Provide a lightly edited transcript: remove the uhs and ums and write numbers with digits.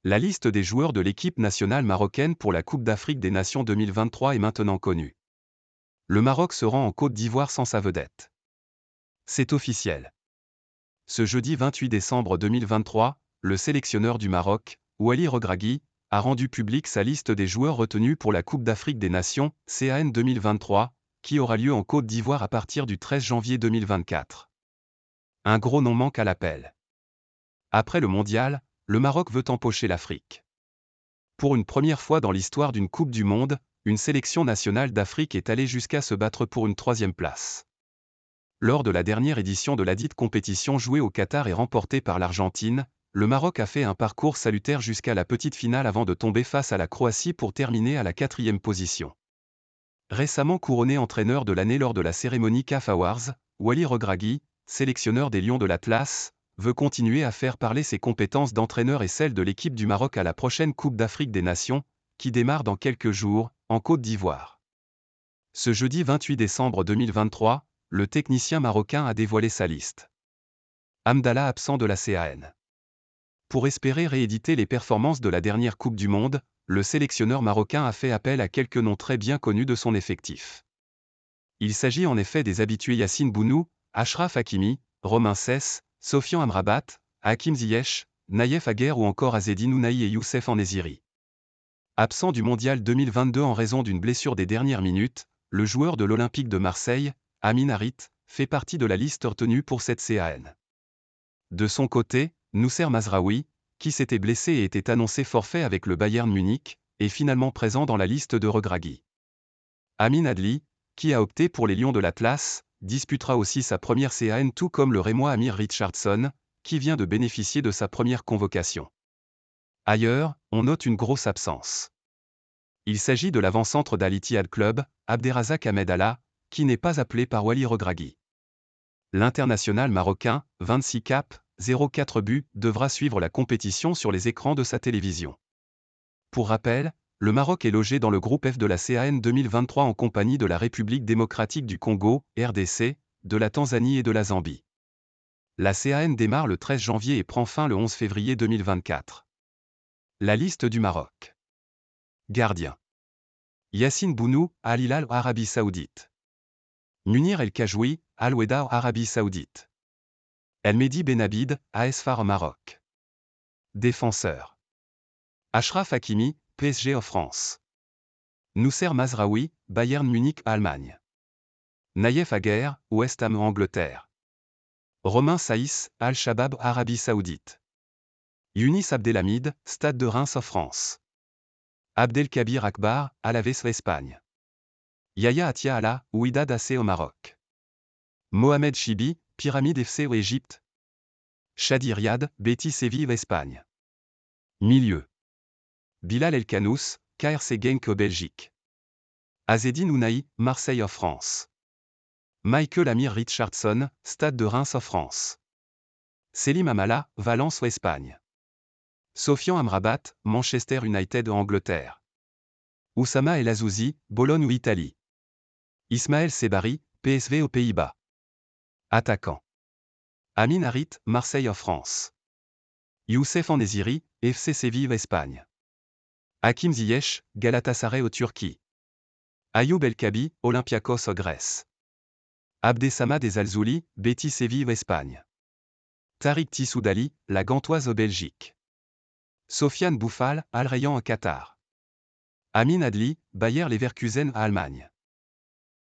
La liste des joueurs de l'équipe nationale marocaine pour la Coupe d'Afrique des Nations 2023 est maintenant connue. Le Maroc se rend en Côte d'Ivoire sans sa vedette. C'est officiel. Ce jeudi 28 décembre 2023, le sélectionneur du Maroc, Waly Regragui, a rendu publique sa liste des joueurs retenus pour la Coupe d'Afrique des Nations, CAN 2023, qui aura lieu en Côte d'Ivoire à partir du 13 janvier 2024. Un gros nom manque à l'appel. Après le mondial, le Maroc veut empocher l'Afrique. Pour une première fois dans l'histoire d'une Coupe du Monde, une sélection nationale d'Afrique est allée jusqu'à se battre pour une 3e place. Lors de la dernière édition de ladite compétition jouée au Qatar et remportée par l'Argentine, le Maroc a fait un parcours salutaire jusqu'à la petite finale avant de tomber face à la Croatie pour terminer à la 4e position. Récemment couronné entraîneur de l'année lors de la cérémonie CAF Awards, Waly Regragui, sélectionneur des Lions de l'Atlas, veut continuer à faire parler ses compétences d'entraîneur et celles de l'équipe du Maroc à la prochaine Coupe d'Afrique des Nations, qui démarre dans quelques jours, en Côte d'Ivoire. Ce jeudi 28 décembre 2023, le technicien marocain a dévoilé sa liste. Hamdallah absent de la CAN. Pour espérer rééditer les performances de la dernière Coupe du Monde, le sélectionneur marocain a fait appel à quelques noms très bien connus de son effectif. Il s'agit en effet des habitués Yassine Bounou, Achraf Hakimi, Romain Sess, Sofian Amrabat, Hakim Ziyech, Naïef Aguer ou encore Azzedine Ounahi et Youssef En-Nesyri. Absent du Mondial 2022 en raison d'une blessure des dernières minutes, le joueur de l'Olympique de Marseille, Amin Harit, fait partie de la liste retenue pour cette CAN. De son côté, Noussair Mazraoui, qui s'était blessé et était annoncé forfait avec le Bayern Munich, est finalement présent dans la liste de Regragui. Amin Adli, qui a opté pour les Lions de l'Atlas, disputera aussi sa première CAN tout comme le Rémois Amir Richardson, qui vient de bénéficier de sa première convocation. Ailleurs, on note une grosse absence. Il s'agit de l'avant-centre d'Al Ittihad Club, Abderrazak Ahmed Allah, qui n'est pas appelé par Waly Regragui. L'international marocain, 26 caps, 0,4 buts, devra suivre la compétition sur les écrans de sa télévision. Pour rappel, le Maroc est logé dans le groupe F de la CAN 2023 en compagnie de la République démocratique du Congo, RDC, de la Tanzanie et de la Zambie. La CAN démarre le 13 janvier et prend fin le 11 février 2024. La liste du Maroc. Gardien. Yassine Bounou, Al Hilal, Arabie Saoudite. Munir El Kajoui, Al Wehda, Arabie Saoudite. El Mehdi Benabid, AS FAR Maroc. Défenseur. Achraf Hakimi, PSG en France. Noussair Mazraoui, Bayern Munich, Allemagne. Naïef Aguer, West Ham, Angleterre. Romain Saïs, Al-Shabab, Arabie Saoudite. Younis Abdelhamid, Stade de Reims en France. Abdelkabir Akbar, Alaves, Espagne. Yaya Atia Allah, Wydad AC au Maroc. Mohamed Chibi, Pyramide FC au Égypte. Chadi Riyad, Betis Séville, Espagne. Milieu. Bilal El Kanous, KRC Genk au Belgique. Azzedine Ounahi, Marseille en France. Michael Amir Richardson, Stade de Reims en France. Selim Amala, Valence ou Espagne. Sofian Amrabat, Manchester United en Angleterre. Oussama El Azouzi, Bologne ou Italie. Ismaël Sebari, PSV aux Pays-Bas. Attaquant. Amin Harit, Marseille en France. Youssef En-Nesyri, FC Séville Espagne. Hakim Ziyech, Galatasaray au Turquie. Ayoub El Kabi, Olympiakos en Grèce. Abdessamad El Alzouli, Betis Séville Espagne. Tariq Tissoudali, la Gantoise au Belgique. Sofiane Bouffal, Al Rayyan en Qatar. Amin Adli, Bayer Leverkusen à Allemagne.